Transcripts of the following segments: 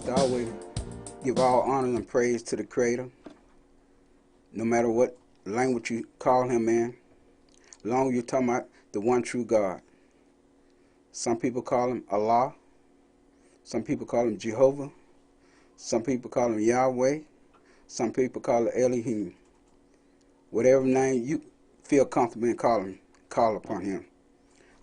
to always give all honor and praise to the Creator, no matter what language you call Him in. Long you're talking about the one true God. Some people call Him Allah. Some people call Him Jehovah. Some people call Him Yahweh. Some people call Him Elohim. Whatever name you feel comfortable in calling, call upon Him.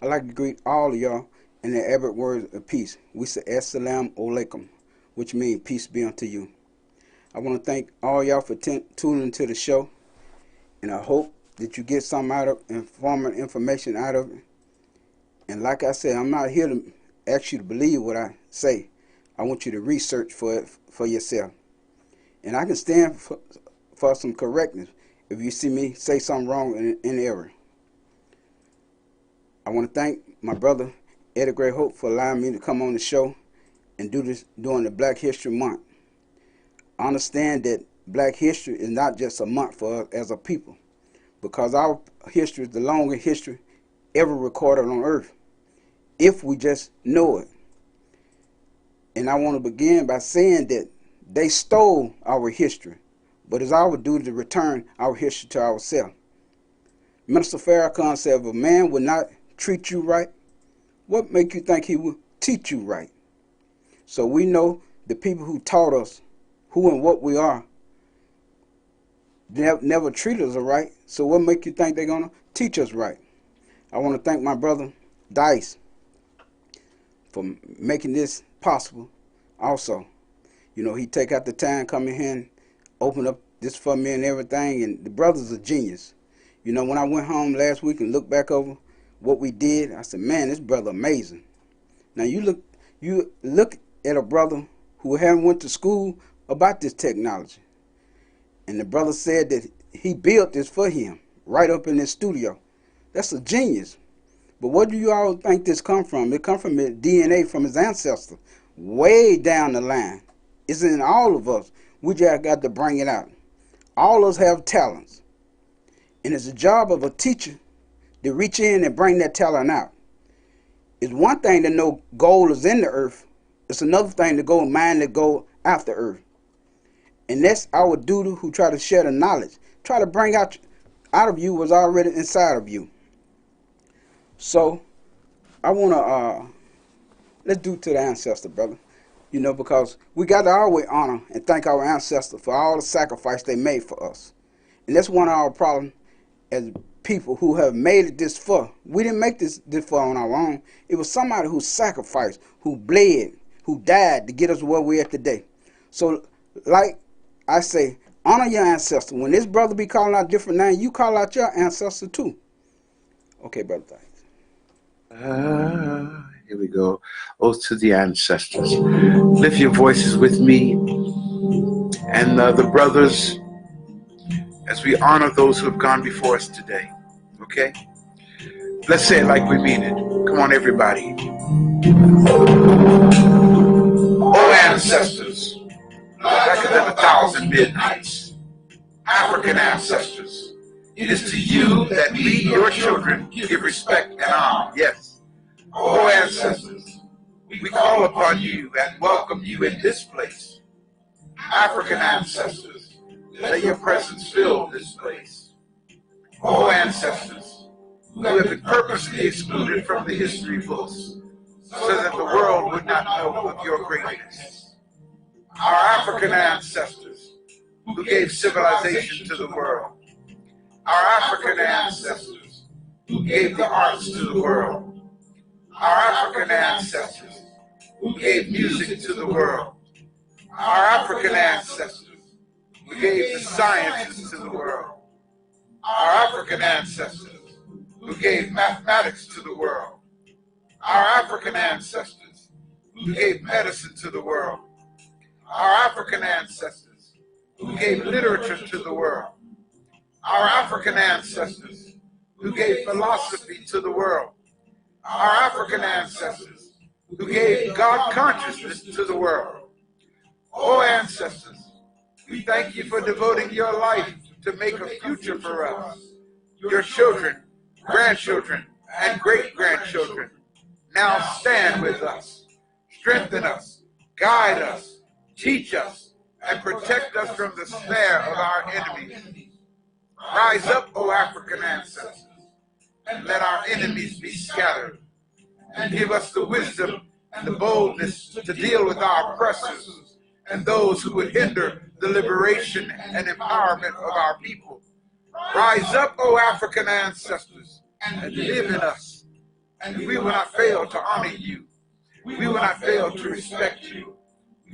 I'd like to greet all of y'all in the Arabic word of peace. We say Assalamu alaikum, which means peace be unto you. I want to thank all y'all for tuning into the show, and I hope that you get some out of information out of it. And like I said, I'm not here to ask you to believe what I say. I want you to research for it for yourself. And I can stand for some correctness if you see me say something wrong in error. I want to thank my brother Eddie Gray Hope for allowing me to come on the show and do this during the Black History Month. I understand that Black history is not just a month for us as a people, because our history is the longest history ever recorded on earth, if we just know it. And I want to begin by saying that they stole our history, but it's our duty to return our history to ourselves. Minister Farrakhan said, if a man would not treat you right, what make you think he will teach you right? So we know the people who taught us who and what we are never treated us right. So what make you think they're going to teach us right? I want to thank my brother Dice for making this possible also. You know, he take out the time, come in here and open up this for me and everything, and the brother's a genius. You know, when I went home last week and looked back over what we did, I said, man, this brother amazing. Now you look at a brother who haven't went to school about this technology. And the brother said that he built this for him right up in his studio. That's a genius. But what do you all think this come from? It come from the DNA from his ancestors, way down the line. It's in all of us. We just got to bring it out. All of us have talents. And it's the job of a teacher to reach in and bring that talent out. It's one thing to know gold is in the earth. It's another thing to go mine the gold after earth. And that's our duty who try to share the knowledge. Try to bring out of you what's already inside of you. So I want to, let's do it to the ancestor, brother. You know, because we got to always honor and thank our ancestors for all the sacrifice they made for us. And that's one of our problems as people who have made it this far. We didn't make this far on our own. It was somebody who sacrificed, who bled, who died to get us where we're at today. So, like I say, honor your ancestor. When this brother be calling out different names, you call out your ancestor too. Okay, brother, thanks. Here we go. Oath to the ancestors. Lift your voices with me and the brothers as we honor those who have gone before us today. Okay? Let's say it like we mean it. Come on, everybody. Oh, ancestors, back than 1,000 midnights, African ancestors, it is to you that we, your children, give respect and honor. Yes. Oh, ancestors, we call upon you and welcome you in this place. African ancestors, let your presence fill this place. Oh, ancestors, who have been purposely excluded from the history books so that the world would not know of your greatness. Our African ancestors, who gave civilization to the world. Our African ancestors, who gave the arts to the world. Our African ancestors, who gave music to the world. Our African ancestors, who gave the sciences to the world. Our African ancestors, who gave mathematics to the world. Our African ancestors, who gave medicine to the world. Our African ancestors, who gave literature to the world. Our African ancestors, who gave philosophy to the world. Our African ancestors, who gave God consciousness to the world. Oh, ancestors, we thank you for devoting your life to make a future for us, your children, grandchildren, and great-grandchildren. Now stand with us, strengthen us, guide us, Teach us and protect us from the snare of our enemies. Rise up, O African ancestors, and let our enemies be scattered. And give us the wisdom and the boldness to deal with our oppressors and those who would hinder the liberation and empowerment of our people. Rise up, O African ancestors, and live in us. And we will not fail to honor you. We will not fail to respect you.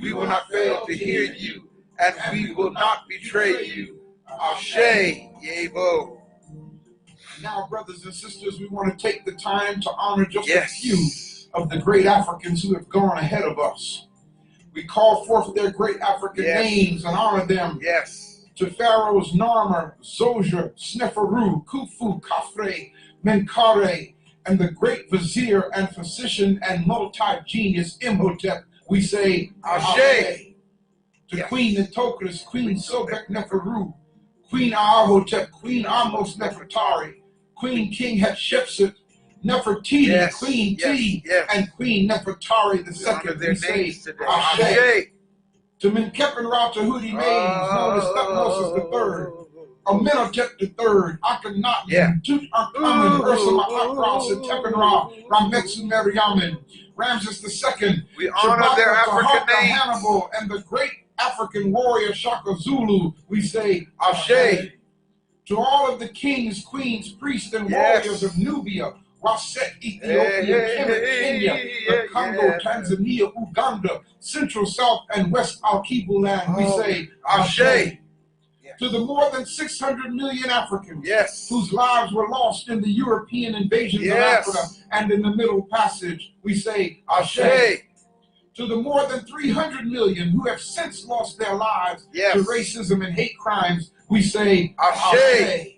We will not fail to hear you. And we will not betray you. Ashe, Yebo. Now, brothers and sisters, we want to take the time to honor just a few of the great Africans who have gone ahead of us. We call forth their great African names and honor them. To pharaohs Narmer, Zoja, Sneferu, Khufu, Khafre, Menkaure, and the great vizier and physician and multi-genius Imhotep, we say Ashe. To Queen Nitocris, Queen Sobek Neferu, Queen Ahotep, Queen Amos Nefertari, Queen King Hatshepsut, Nefertiti, Queen T, and Queen Nefertari II, we say Ashe. To Menkaure Tahuti Mays, known as Thutmose III, Amenhotep III, Akhenaten, Tutankhamun, Ursula Akros, and Tepenra, Rametsu Meriamun, Ramses II, we honor their African names. Hannibal, and the great African warrior Shaka Zulu, we say Ashe. To all of the kings, queens, priests, and warriors of Nubia, Waset, Ethiopia, Kemet, Kenya, the Congo, Tanzania, Uganda, Central, South, and West Al-Kibu land, we say Ashe. To the more than 600 million Africans whose lives were lost in the European invasions of Africa and in the Middle Passage, we say Ashe. To the more than 300 million who have since lost their lives to racism and hate crimes, we say Ashe.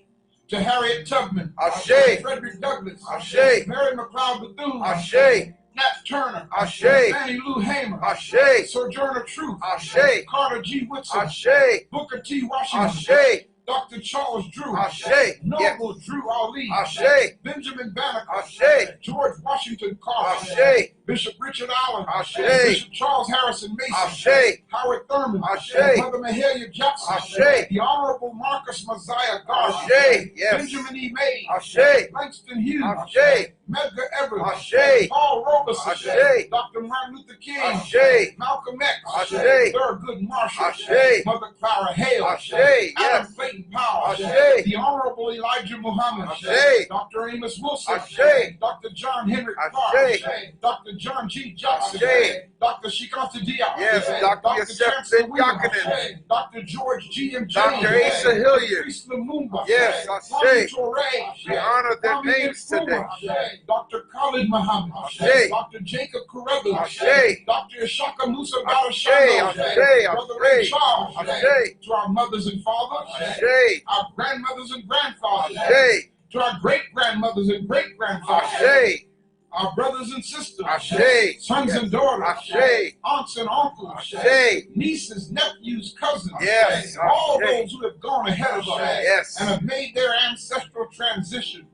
To Harriet Tubman, Ashe. Frederick Douglass, Ashe. Mary McLeod Bethune, Ashe. Nat Turner, Ashe. Fannie Lou Hamer, Ashe. Sojourner Truth, Ashe. Carter G. Woodson, Ashe. Booker T. Washington, Ashe. Dr. Charles Drew, Ashe. Noble Drew Ali, Ashe. Benjamin Banneker, Ashe. George Washington Carver, Ashe. Bishop Richard Allen, Ashe. Bishop Charles Harrison Mason, Ashe. Howard Thurman, Ashe. Mother Mahalia Jackson, Ashe. the Honorable Marcus Messiah Garland, Ashe. Benjamin E. May, Ashe. Langston Hughes, Ashe. Medgar Evers, Ashe. Paul Robeson, Ashe. Dr. Martin Luther King, Ashe. Malcolm X, Ashe. Thurgood Marshall, Ashe. Mother Clara Hale, Ashe. Adam Clayton Powell, Ashe. the Honorable Elijah Muhammad, Ashe. Dr. Amos Wilson, Ashe. Dr. John Henry Clark, Ashe. Dr. John G. Johnson, Ashe. Dr. Shikanta Diop, Yes, Dr. Yosef Chancellor Ben Williams, Yakinen. Dr. George G. M. James, Dr. Asa Hilliard. Priest Lumumba, Yes, Kwame Ashe. Toure, We honor their Kwame names Nkrumah, today. Dr. Khalid Muhammad, Ashe. Dr. Jacob Carruthers, Ashe. Dr. Ishaka Musa Ashe. Badashano, Ashe. Brother Ray Ashe. Charles, Ashe. to our mothers and fathers, Ashe. our grandmothers and grandfathers, Ashe. to our great-grandmothers and great-grandfathers, Ashe. our brothers and sisters, Ashe. sons and daughters, Ashe. aunts and uncles, Ashe. nieces, nephews, cousins, Yes. all Ashe. those who have gone ahead of us Yes. and have made their ancestral transition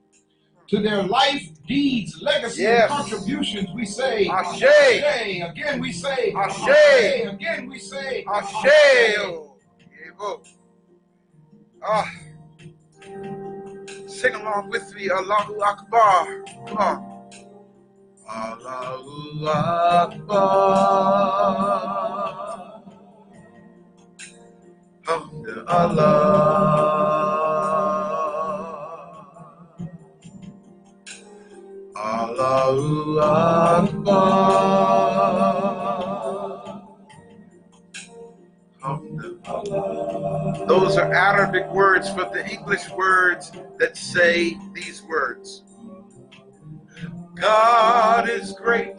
to their life, deeds, legacy, Yes. and contributions, we say Ashe. Ashe. Again we say Ashe. Again we say Ashe. Yebo. Ah. Sing along with me, Allahu Akbar. Come on. Allahu Akbar. Hamd Allah. Allahu Akbar. Hamd Allah. Those are Arabic words from the English words that say these words. God is great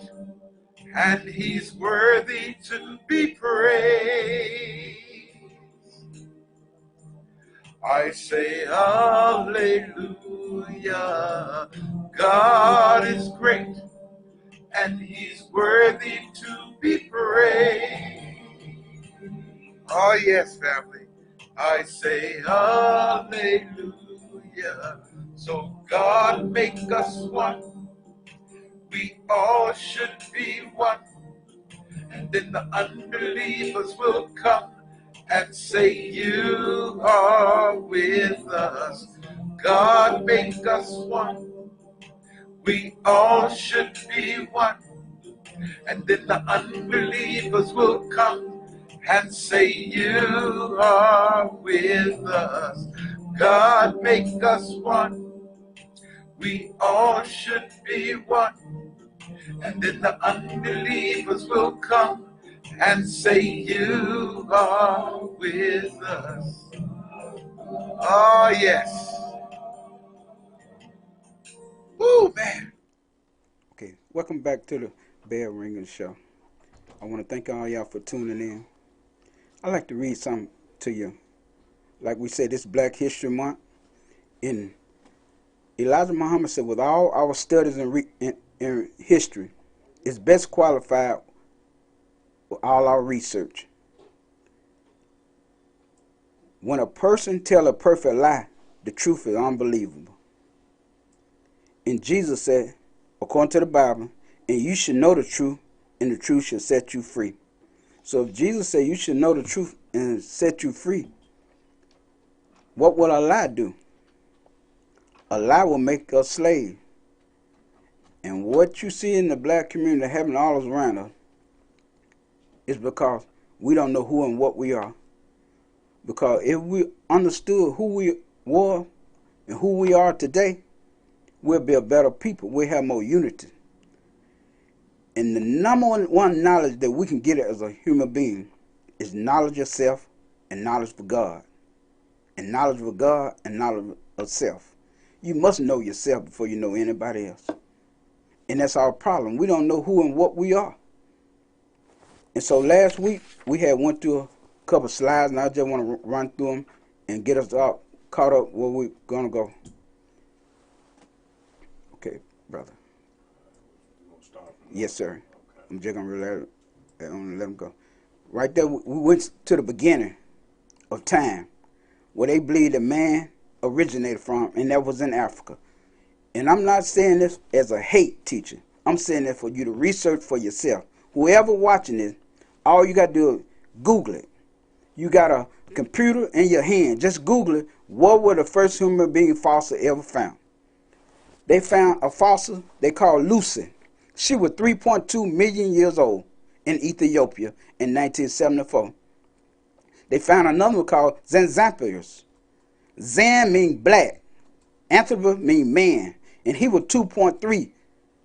and he's worthy to be praised. I say hallelujah. God is great and he's worthy to be praised. Oh yes, family. I say hallelujah. So God make us one. We all should be one. And then the unbelievers will come and say, you are with us. God make us one. We all should be one. And then the unbelievers will come and say, you are with us. God make us one. We all should be one. And then the unbelievers will come and say, you are with us. Oh, yes. Woo, man. Okay, welcome back to the Bell Ringing Show. I want to thank all y'all for tuning in. I'd like to read something to you. Like we said, this Black History Month. And Elijah Muhammad said, with all our studies in history, it's best qualified with all our research. When a person tells a perfect lie, the truth is unbelievable. And Jesus said, according to the Bible, and you should know the truth, and the truth shall set you free. So if Jesus said you should know the truth and set you free, what will a lie do? A lie will make us slaves. And what you see in the black community happening all around us is because we don't know who and what we are. Because if we understood who we were and who we are today, we'll be a better people. We'll have more unity. And the number one knowledge that we can get as a human being is knowledge of self and knowledge of God. And knowledge of God and knowledge of self. You must know yourself before you know anybody else. And that's our problem. We don't know who and what we are. And so last week, we had went through a couple of slides, and I just want to run through them and get us all caught up where we're going to go. Okay, brother. Yes, sir. Okay. I'm just going to let him go. Right there, we went to the beginning of time, where they believe that man originated from, and that was in Africa. And I'm not saying this as a hate teacher. I'm saying that for you to research for yourself. Whoever watching this, all you got to do is Google it. You got a computer in your hand. Just Google it. What were the first human being fossil ever found? They found a fossil they called Lucy. She was 3.2 million years old in Ethiopia in 1974. They found another one called Zanzanthropus. Zan means black. Anthropus means man. And he was 2.3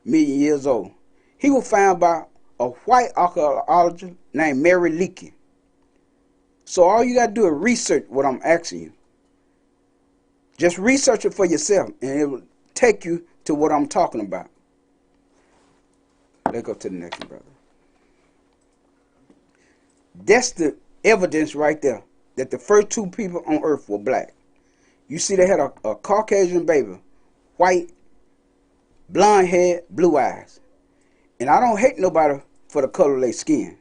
million years old. He was found by a white archaeologist named Mary Leakey. So all you got to do is research what I'm asking you. Just research it for yourself, and it will take you to what I'm talking about. Let's go to the next one, brother. That's the evidence right there that the first two people on earth were black. You see they had a Caucasian baby, white, blonde hair, blue eyes. And I don't hate nobody for the color of their skin.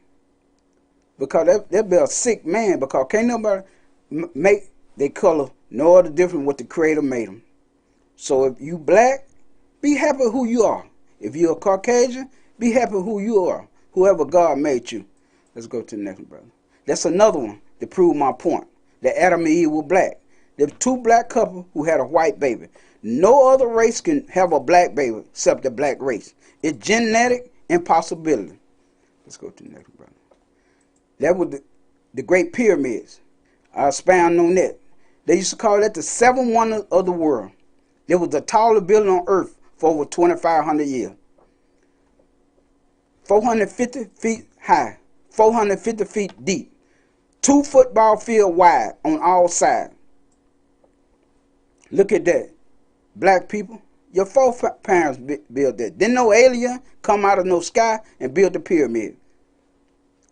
Because that'd be a sick man, because can't nobody make their color no other different what the Creator made them. So if you black, be happy who you are. If you're a Caucasian, be happy who you are, whoever God made you. Let's go to the next one, brother. That's another one to prove my point, that Adam and Eve were black. There's two black couples who had a white baby. No other race can have a black baby except the black race. It's genetic impossibility. Let's go to the next one, brother. That was the Great Pyramids. I expound on that. They used to call that the seven wonders of the world. There was the tallest building on earth for over 2,500 years. 450 feet high, 450 feet deep, 2 football field wide on all sides. Look at that. Black people, your foreparents built that. Didn't no alien come out of no sky and build the pyramid.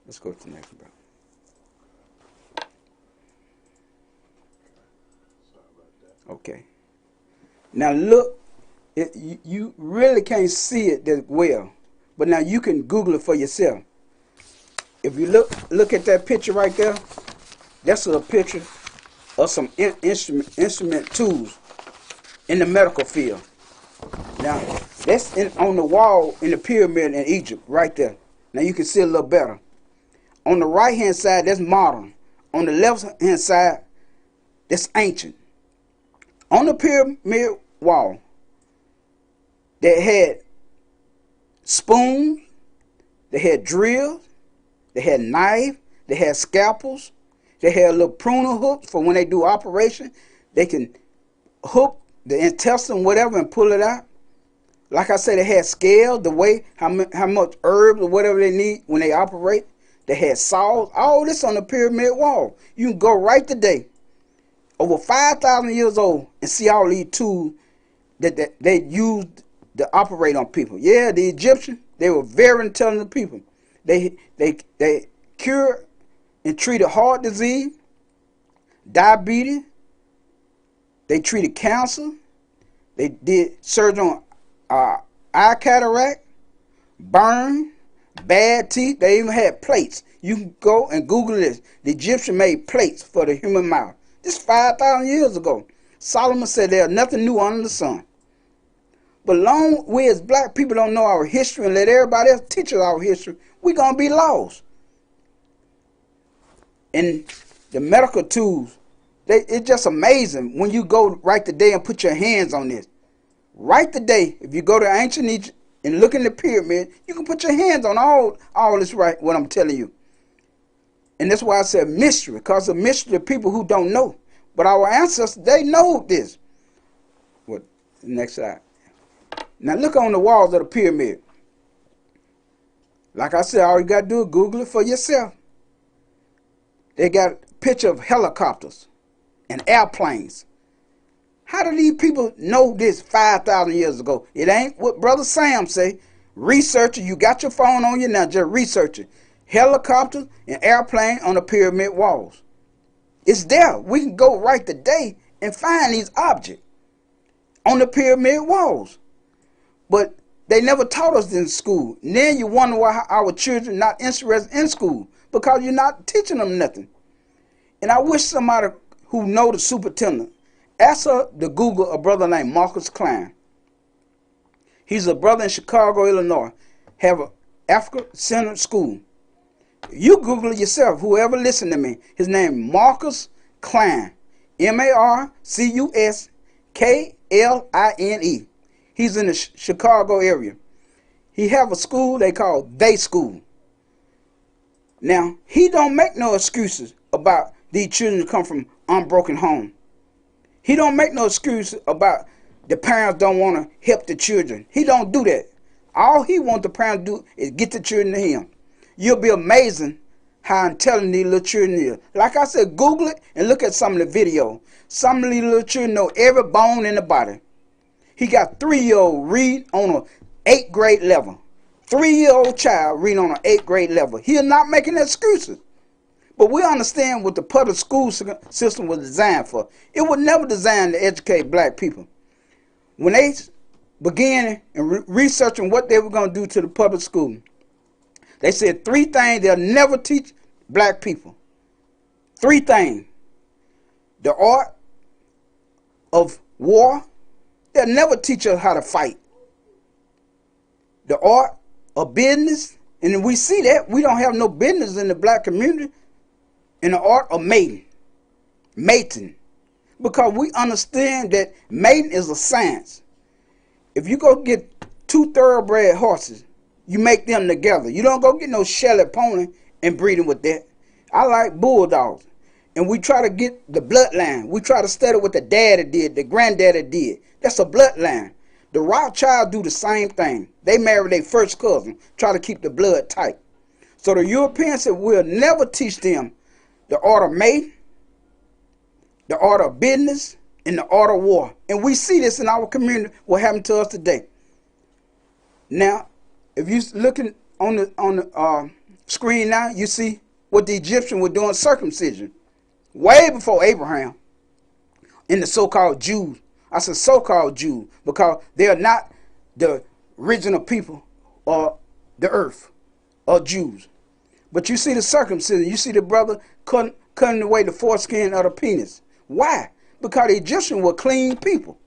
Let's go to the next one, bro. Okay. Now look, you really can't see it that well, but now you can Google it for yourself. If you look at that picture right there, that's a picture of some instrument tools in the medical field. Now, that's on the wall in the pyramid in Egypt, right there. Now you can see a little better. On the right hand side, that's modern. On the left hand side, that's ancient. On the pyramid wall, they had spoons, they had drills, they had knives, they had scalpels, they had little pruner hooks for when they do operation. They can hook the intestine, whatever, and pull it out. Like I said, they had scales, the way, how much herbs or whatever they need when they operate. They had saws, all this on the pyramid wall. You can go right today, over 5,000 years old, and see all these tools that they used to operate on people. Yeah, the Egyptians, they were very intelligent people. They cured and treated heart disease, diabetes. They treated cancer. They did surgery on eye cataract, burn, bad teeth. They even had plates. You can go and Google this. The Egyptian made plates for the human mouth. This 5,000 years ago. Solomon said there's nothing new under the sun. But long we as black people don't know our history and let everybody else teach us our history, we're going to be lost. And the medical tools, it's just amazing when you go right today and put your hands on this. Right today, if you go to ancient Egypt and look in the pyramid, you can put your hands on all this, right, what I'm telling you. And that's why I said mystery, because of mystery of people who don't know. But our ancestors, they know this. What? Next slide. Now look on the walls of the pyramid. Like I said, all you got to do is Google it for yourself. They got a picture of helicopters and airplanes. How do these people know this 5,000 years ago? It ain't what Brother Sam say. Research it. You got your phone on you now. Just research it. Helicopters and airplane on the pyramid walls. It's there. We can go right today and find these objects on the pyramid walls. But they never taught us in school. And then you wonder why our children not interested in school, because you're not teaching them nothing. And I wish somebody who know the superintendent, ask her to Google a brother named Marcus Klein. He's a brother in Chicago, Illinois. Have an African-centered school. You Google it yourself, whoever listen to me. His name Marcus Klein. M-A-R-C-U-S-K-L-I-N-E. He's in the Chicago area. He have a school they call Day School. Now, he don't make no excuses about these children who come from unbroken home. He don't make no excuses about the parents don't want to help the children. He don't do that. All he wants the parents to do is get the children to him. You'll be amazing how intelligent these little children is. Like I said, Google it and look at some of the video. Some of these little children know every bone in the body. He got 3-year-old read on an 8th grade level. 3-year-old child reading on an 8th grade level. He is not making excuses. But we understand what the public school system was designed for. It was never designed to educate black people. When they began researching what they were going to do to the public school, they said 3 things they'll never teach black people. 3 things. The art of war. They'll never teach us how to fight. The art of business. And we see that. We don't have no business in the black community. And the art of mating. Because we understand that mating is a science. If you go get 2 thoroughbred horses, you make them together. You don't go get no Shelly pony and breed them with that. I like bulldogs. And we try to get the bloodline. We try to study what the daddy did, the granddaddy did. That's a bloodline. The Rothschild do the same thing. They marry their first cousin, try to keep the blood tight. So the Europeans said we'll never teach them the art of mating, the art of business, and the art of war. And we see this in our community, what happened to us today. Now, if you're looking on the screen now, you see what the Egyptians were doing circumcision. Way before Abraham. In the so-called Jews. I said so-called Jews because they are not the original people of the earth or Jews. But you see the circumcision. You see the brother cutting away the foreskin of the penis. Why? Because the Egyptians were clean people.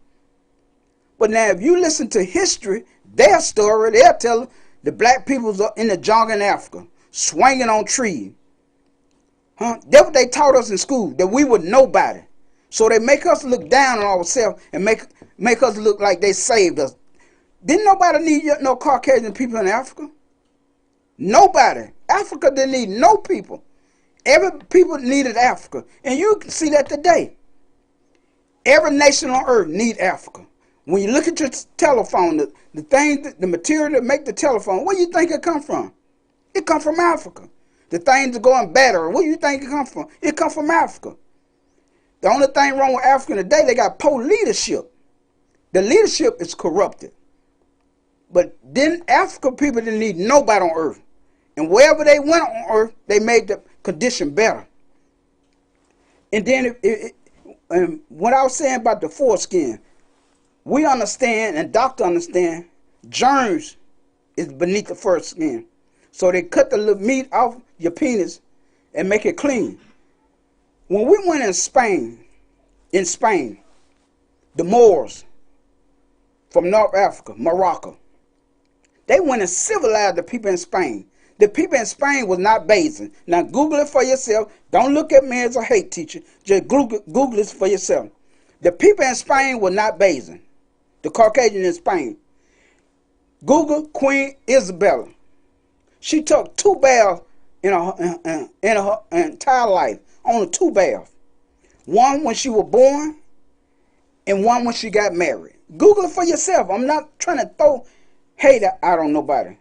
But now if you listen to history, their story, they'll tell the black people in the jungle in Africa, swinging on trees, Huh? That's what they taught us in school, that we were nobody. So they make us look down on ourselves and make us look like they saved us. Didn't nobody need no Caucasian people in Africa? Nobody. Africa didn't need no people. Every people needed Africa. And you can see that today. Every nation on earth need Africa. When you look at your telephone, the thing, the material that make the telephone, where do you think it come from? It come from Africa. The things that going better, where do you think it come from? It come from Africa. The only thing wrong with Africa today, they got poor leadership. The leadership is corrupted. But then African people didn't need nobody on earth. And wherever they went on earth, they made the condition better. And then and what I was saying about the foreskin, we understand and doctors understand germs is beneath the foreskin. So they cut the little meat off your penis and make it clean. When we went in Spain, the Moors from North Africa, Morocco, they went and civilized the people in Spain. The people in Spain was not bathing. Now Google it for yourself. Don't look at me as a hate teacher. Just Google this for yourself. The people in Spain were not bathing. The Caucasian in Spain. Google Queen Isabella. She took 2 baths in her entire life. Only 2 baths. One when she was born and one when she got married. Google it for yourself. I'm not trying to throw hate out on nobody.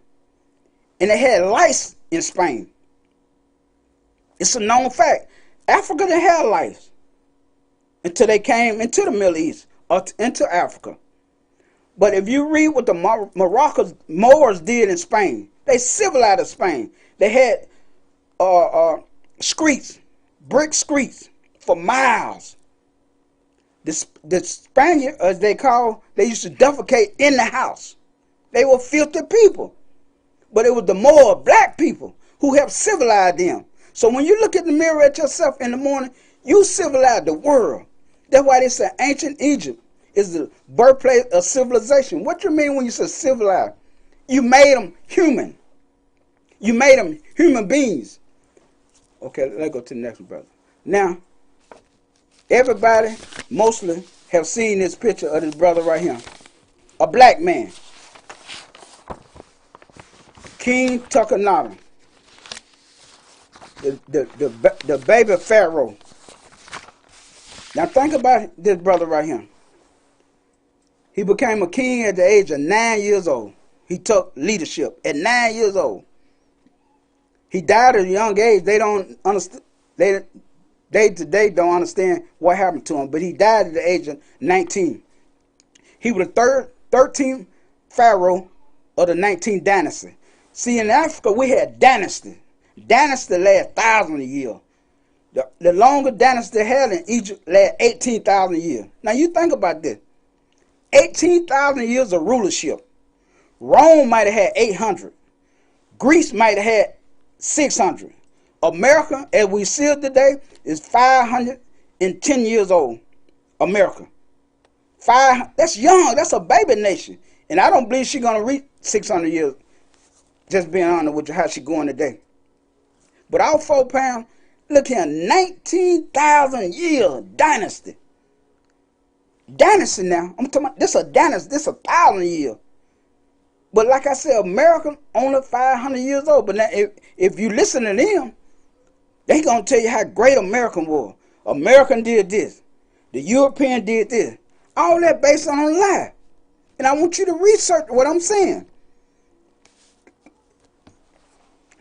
And they had lice in Spain. It's a known fact. Africa didn't have lice until they came into the Middle East or into Africa. But if you read what the Moors did in Spain, they civilized Spain. They had streets, brick streets for miles. The Spaniards, as they used to defecate in the house. They were filthy people. But it was the more black people who helped civilize them. So when you look in the mirror at yourself in the morning, you civilize the world. That's why they say ancient Egypt is the birthplace of civilization. What you mean when you say civilized? You made them human. You made them human beings. Okay, let's go to the next one, brother. Now, everybody mostly have seen this picture of this brother right here. A black man. King Tuckanata, the baby pharaoh. Now think about this brother right here. He became a king at the age of 9 years old. He took leadership at 9 years old. He died at a young age. They don't understand. They today don't understand what happened to him. But he died at the age of 19. He was the 13th pharaoh of the 19th dynasty. See, in Africa, we had dynasty. Dynasty last thousands of years. The longer dynasty had in Egypt last 18,000 years. Now, you think about this. 18,000 years of rulership. Rome might have had 800. Greece might have had 600. America, as we see it today, is 510 years old. America. That's young. That's a baby nation. And I don't believe she's going to reach 600 years. Just being honest with you, how she going today. But our 4 pound, look here, 19,000 year dynasty. Dynasty now. I'm talking about, this a dynasty, this 1,000 years. But like I said, America only 500 years old. But now if you listen to them, they gonna tell you how great America was. American did this. The European did this. All that based on a lie. And I want you to research what I'm saying.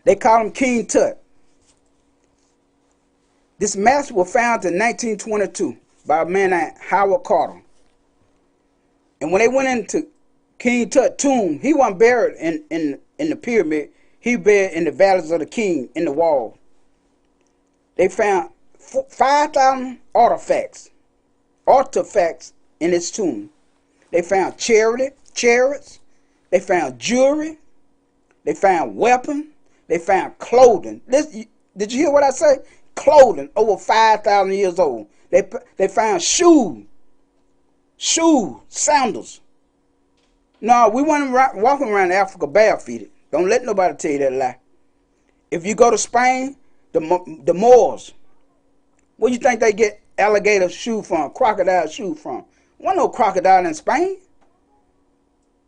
They call him King Tut. This mask was found in 1922 by a man named Howard Carter. And when they went into King Tut's tomb, he wasn't buried in the pyramid. He buried in the valleys of the king in the wall. They found 5,000 artifacts in his tomb. They found chariots. They found jewelry. They found weapons. They found clothing. Did you hear what I say? Clothing over 5,000 years old. They found shoes, sandals. No, we weren't walking around Africa barefooted. Don't let nobody tell you that lie. If you go to Spain, The Moors. Where you think they get alligator shoe from, crocodile shoe from? Wasn't no crocodile in Spain.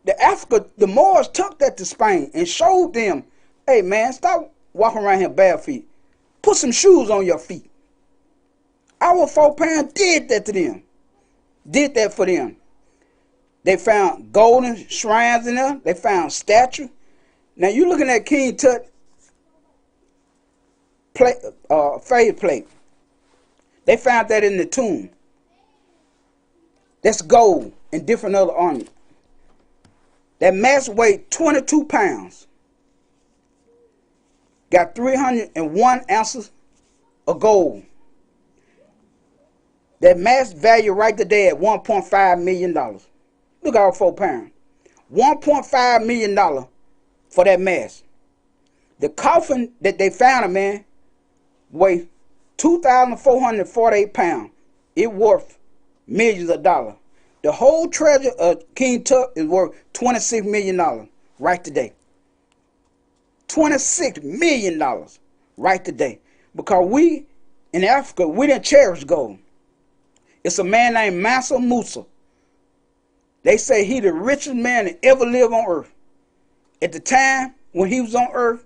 The Moors took that to Spain and showed them, hey man, stop walking around here bare feet. Put some shoes on your feet. Our foreparents did that to them. Did that for them. They found golden shrines in there. They found statues. Now you're looking at King Tut fade plate. They found that in the tomb. That's gold and different other ornaments. That mask weighed 22 pounds. Got 301 ounces of gold. That mask value right today at $1.5 million. Look at our 4 pounds. $1.5 million for that mask. The coffin that they found, man, weighed 2,448 pounds. It worth millions of dollars. The whole treasure of King Tut is worth $26 million right today. $26 million right today. Because we, in Africa, we didn't cherish gold. It's a man named Mansa Musa. They say he the richest man that ever lived on earth. At the time when he was on earth,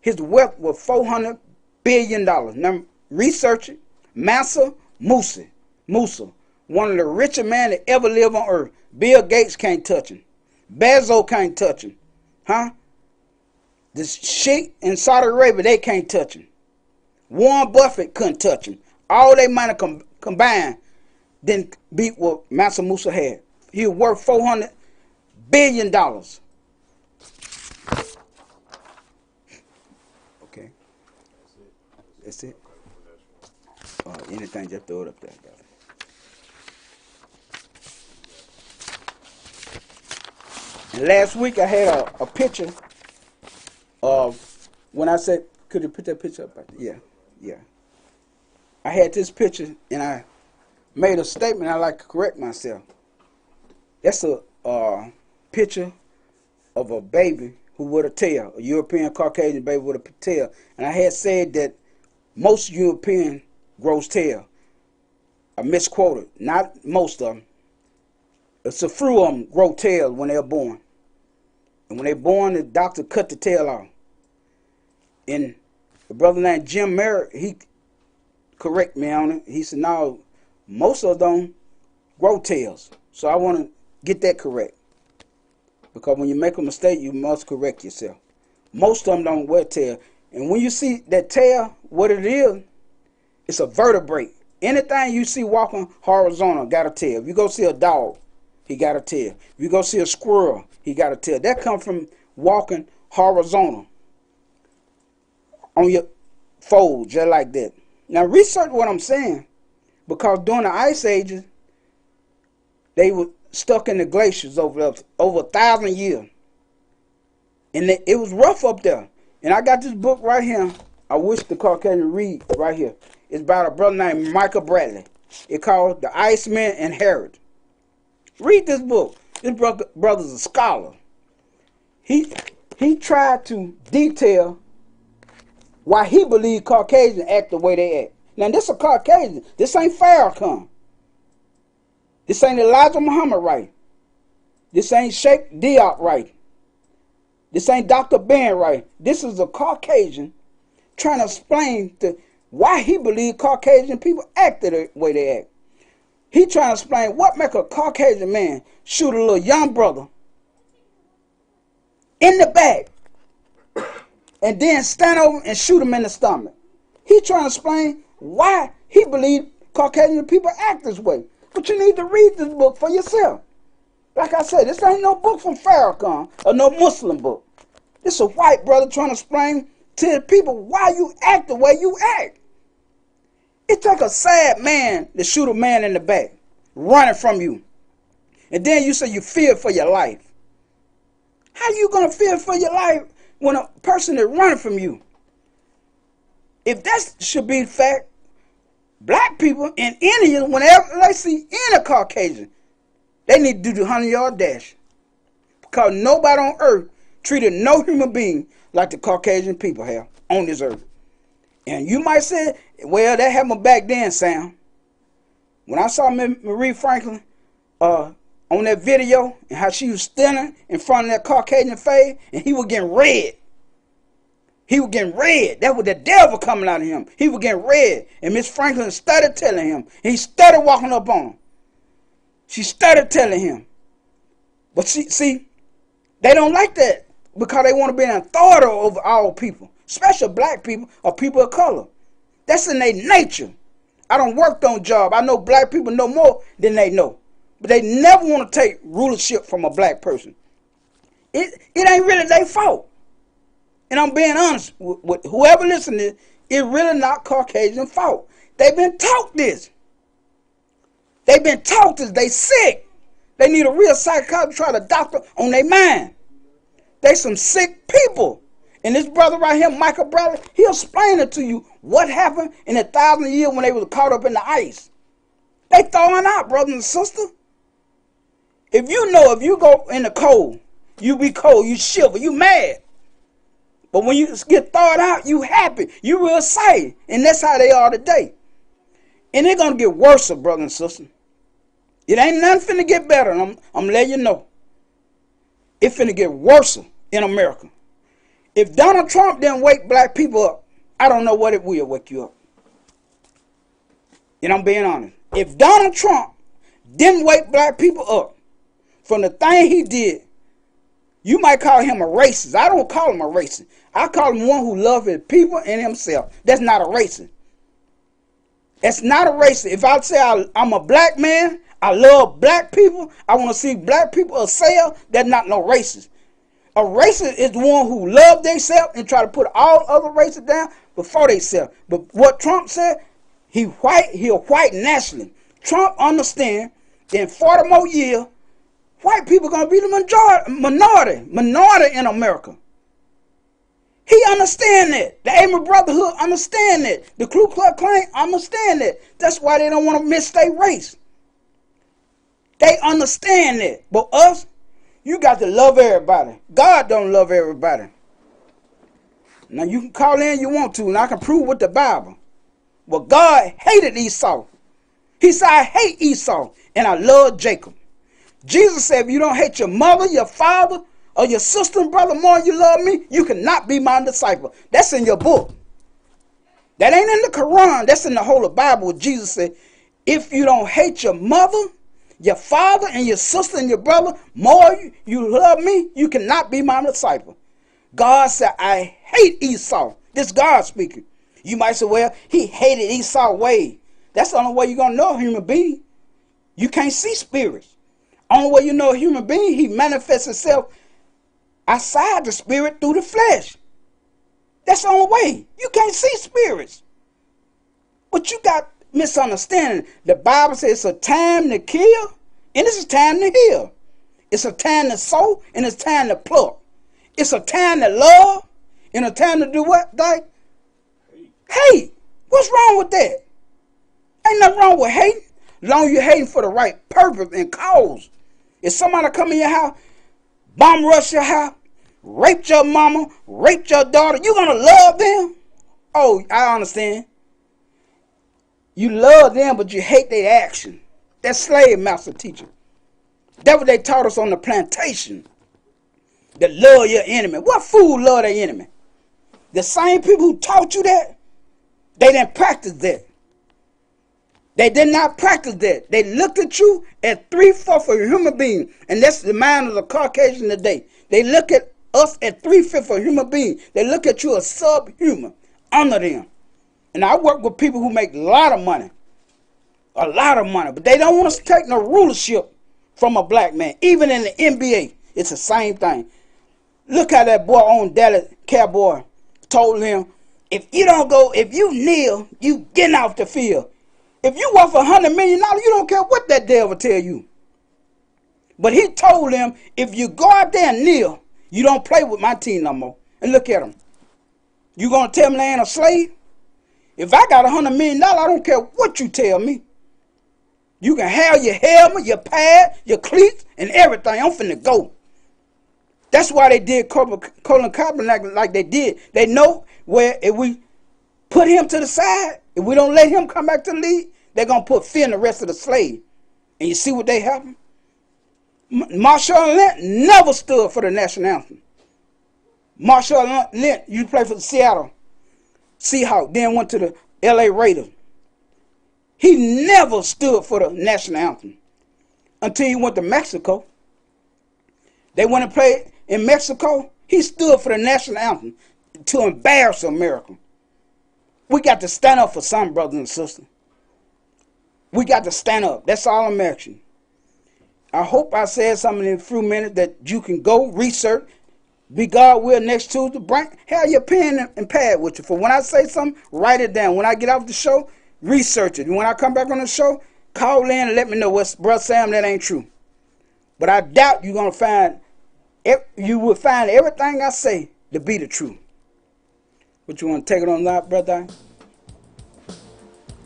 his wealth was $400 billion. Now, research it. Mansa Musa. One of the richest men that ever lived on earth. Bill Gates can't touch him. Bezos can't touch him. Huh? The sheik in Saudi Arabia, they can't touch him. Warren Buffett couldn't touch him. All they money combined didn't beat what Mansa Musa had. He was worth $400 billion. Okay. That's it. Anything, just throw it up there, brother. And last week I had a picture of, when I said, could you put that picture up? Yeah. I had this picture and I made a statement. I like to correct myself. That's a picture of a baby who with a tail, a European Caucasian baby with a tail. And I had said that most European grows tail. I misquoted. Not most of them. It's a few of them grow tails when they're born. And when they're born, the doctor cut the tail off. And the brother named Jim Merritt, he correct me on it. He said, no, most of them don't grow tails. So I want to get that correct. Because when you make a mistake, you must correct yourself. Most of them don't wear tail. And when you see that tail, what it is, it's a vertebrae. Anything you see walking horizontal got a tail. If you go see a dog, he got a tail. If you go see a squirrel, he got a tail. That comes from walking horizontal on your fold, just like that. Now research what I'm saying, because during the ice ages, they were stuck in the glaciers over 1,000 years. And it was rough up there. And I got this book right here. I wish the Caucasian read right here. It's about a brother named Michael Bradley. It's called The Iceman and Herod. Read this book. This brother's a scholar. He tried to detail why he believed Caucasians act the way they act. Now this is a Caucasian. This ain't Farrakhan. This ain't Elijah Muhammad right. This ain't Sheikh Diop right. This ain't Dr. Ben right. This is a Caucasian trying to explain why he believed Caucasian people act the way they act. He trying to explain what make a Caucasian man shoot a little young brother in the back and then stand over and shoot him in the stomach. He trying to explain why he believed Caucasian people act this way. But you need to read this book for yourself. Like I said, this ain't no book from Farrakhan or no Muslim book. This a white brother trying to explain to the people why you act the way you act. It take a sad man to shoot a man in the back, running from you. And then you say you fear for your life. How you going to fear for your life when a person is running from you? If that should be the fact, black people and Indians, whenever they see any Caucasian, they need to do the 100-yard dash. Because nobody on earth treated no human being like the Caucasian people have on this earth. And you might say, well, that happened back then, Sam. When I saw Marie Franklin on that video and how she was standing in front of that Caucasian face and he was getting red. He was getting red. That was the devil coming out of him. He was getting red. And Miss Franklin started telling him. He started walking up on him. She started telling him. But see, they don't like that because they want to be an authority over all people, especially black people or people of color. That's in their nature. I done worked on job. I know black people know more than they know. But they never want to take rulership from a black person. It ain't really their fault. And I'm being honest with whoever listening, it's really not Caucasian fault. They've been taught this. They've been taught this. They sick. They need a real psychiatrist to try to doctor on their mind. They some sick people. And this brother right here, Michael Bradley, he'll explain it to you what happened in 1,000 years when they were caught up in the ice. They thawing out, brothers and sisters. If you go in the cold, you be cold, you shiver, you mad. But when you get thawed out, you happy. You real excited. And that's how they are today. And they're going to get worse, brothers and sisters. It ain't nothing finna get better. I'm letting you know. It finna get worse in America. If Donald Trump didn't wake black people up, I don't know what it will wake you up. And I'm being honest. If Donald Trump didn't wake black people up from the thing he did, you might call him a racist. I don't call him a racist. I call him one who loves his people and himself. That's not a racist. That's not a racist. If I say I'm a black man, I love black people, I want to see black people excel, that's not no racist. A racist is the one who love themselves and try to put all other races down before themselves. But what Trump said, he a white nationalist. Trump understand that in 40 more years, white people going to be the minority in America. He understand that. The Amish Brotherhood understand that. The Ku Klux Klan understand that. That's why they don't want to miss their race. They understand that. But us, you got to love everybody. God don't love everybody. Now you can call in you want to, and I can prove with the Bible. Well, God hated Esau. He said, I hate Esau, and I love Jacob. Jesus said, if you don't hate your mother, your father, or your sister and brother more than you love me, you cannot be my disciple. That's in your book. That ain't in the Quran. That's in the Holy Bible where Jesus said, if you don't hate your mother, your father, and your sister and your brother more you love me, you cannot be my disciple. God said, I hate Esau. This God speaking. You might say, well, he hated Esau way. That's the only way you're going to know a human being. You can't see spirits. Only way you know a human being, he manifests himself outside the spirit through the flesh. That's the only way. You can't see spirits. But you got misunderstanding. The Bible says it's a time to kill and it's a time to heal. It's a time to sow and it's time to pluck. It's a time to love and a time to do what? Like, hate. What's wrong with that? Ain't nothing wrong with hating. As long as you're hating for the right purpose and cause. If somebody come in your house, bomb rush your house, raped your mama, raped your daughter, you gonna love them? Oh, I understand. You love them, but you hate their action. That's slave master teaching. That's what they taught us on the plantation. To love your enemy. What fool love their enemy? The same people who taught you that, they didn't practice that. They did not practice that. They looked at you as 3/4 of a human being. And that's the mind of the Caucasian today. They look at us as 3/5 of a human being. They look at you as subhuman, under them. And I work with people who make a lot of money. A lot of money. But they don't want us to take no rulership from a black man. Even in the NBA, it's the same thing. Look how that boy on Dallas Cowboy told him, if you don't go, if you kneel, you getting off the field. If you worth $100 million, you don't care what that devil tell you. But he told them, if you go out there and kneel, you don't play with my team no more. And look at him. You gonna tell me I ain't a slave? If I got $100 million, I don't care what you tell me. You can have your helmet, your pad, your cleats, and everything. I'm finna go. That's why they did Colin Kaepernick like they did. They know where if we put him to the side, if we don't let him come back to the lead, they're going to put fear in the rest of the slaves. And you see what they happen? Marshall Lynch never stood for the national anthem. Marshall Lynch, you play for the Seattle Seahawks, then went to the LA Raiders. He never stood for the national anthem until he went to Mexico. They went and played in Mexico. He stood for the national anthem to embarrass America. We got to stand up for some, brothers and sisters. We got to stand up. That's all I'm asking. I hope I said something in a few minutes that you can go research. Be God will next Tuesday. Have your pen and pad with you. For when I say something, write it down. When I get off the show, research it. And when I come back on the show, call in and let me know what's, Brother Sam, that ain't true. But I doubt you're gonna find. You will find everything I say to be the truth. But you want to take it on out, brother?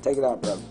Take it out, brother.